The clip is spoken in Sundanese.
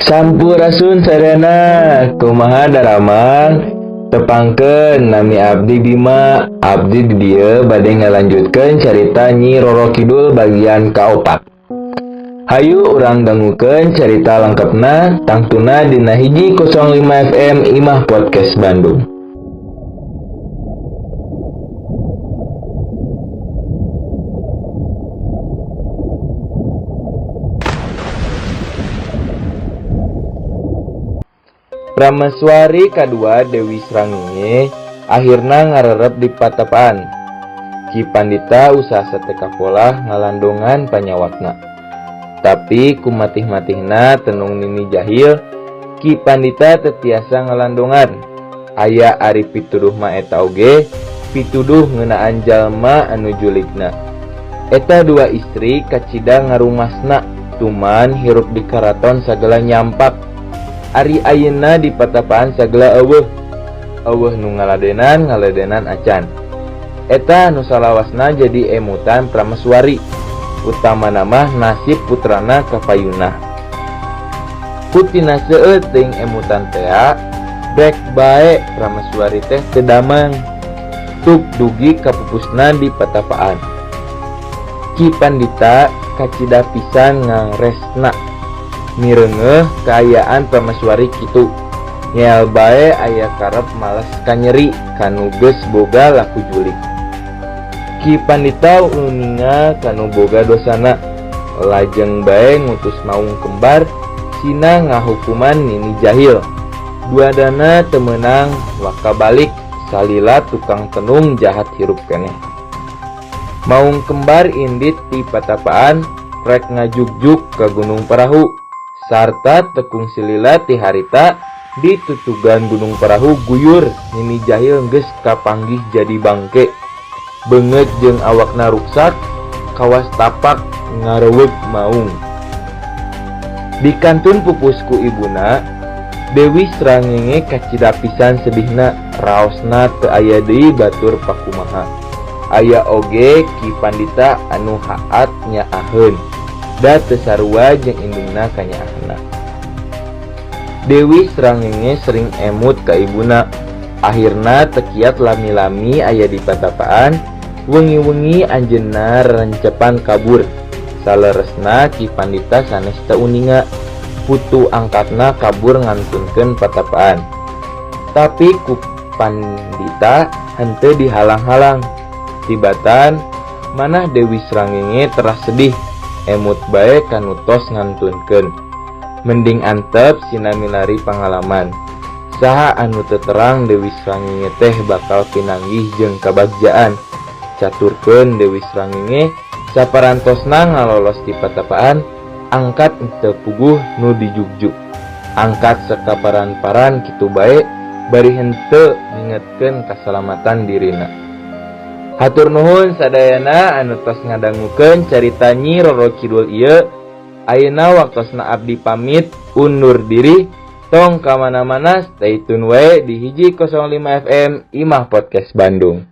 Sampurasun sadana kumaha daramang tepangkeun nami abdi Bima. Abdi di dieu bade ngalanjutkeun carita Nyi Roro Kidul bagian kaopat. Hayu urang dangukeun carita lengkapna tangtuna dina hiji 05 FM Imah Podcast Bandung. Prameswari kadua Dewi Sranginge akhirna ngarerep di patapaan. Ki Pandita usaha sateka pola ngalandongan panyawakna. Tapi kumatih-matihna tenung Nini Jahil, Ki Pandita tetiasa ngalandongan. Aya ari pituduh ma eta oge, pituduh ngeunaan jalma anu julikna. Eta dua istri kacida ngarumasna, tuman hirup di karaton sagala nyampak. Ari ayeuna di patapaan sagala eueuh nu ngaladenan acan. Eta nu salawasna jadi emutan Prameswari, utama nama nasib putrana kapayunah. Kutina seueur teuing emutan tea, brek bae Prameswari teh teu damang. Tuk dugi ka pupusna di patapaan. Ki Pandita kacida pisan ngangresna mireungeuh kaayaan Prameswari kitu. Ngeal bae aya karep males kanyeri kanu geus boga laku julik. Ki Pandita uninga kanu boga dosana, lajeng bae ngutus maung kembar sina ngahukuman Nini Jahil. Duadana teu meunang waka balik salila tukang tenung jahat hirup keneh. Maung kembar indit ti patapaan rek ngajugjuk ka Gunung Perahu. Sarta tekung silila ti harita di tutugan Gunung Perahu guyur Nini Jahil geus kapanggih jadi bangke. Beungeut jeung awakna ruksak kawas tapak ngareuweug maung. Di kantun pupusku ibuna, Dewi Sranginge kacida pisan sedihna, raosna teu aya deui batur pakumaha. Aya oge Ki Pandita anu haat nyaaheun. Da teu sarua jeung indungna kanyaahna. Dewi Sranginge sering emut ka ibuna. Akhirna teu kiat lami-lami aya di patapaan. Wengi-wengi anjeunna rencepan kabur. Saleresna Ki Pandita sanes teu uninga. Putu angkatna kabur ngantunkeun patapaan. Tapi ku Pandita henteu dihalang-halang. Tibatan manah Dewi Sranginge teras sedih. Emut bae kanu tos ngantunkeun. Mending antep sina milari pangalaman. Saha anu teu terang Dewi Sranginge teh bakal pinanggih jeung kabagjaan. Caturkeun Dewi Sranginge saparantosna ngalolos ti patapaan, angkat teu puguh nu dijugjuk. Angkat sakaparan-paran kitu bae bari henteu ngingetkeun kasalamatan dirina. Hatur nuhun sadayana anu tos ngadangukeun carita Nyi Roro Kidul ieu. Ayeuna waktosna abdi pamit undur diri. Tong kamana-mana stay tune we di hiji 05 FM Imah Podcast Bandung.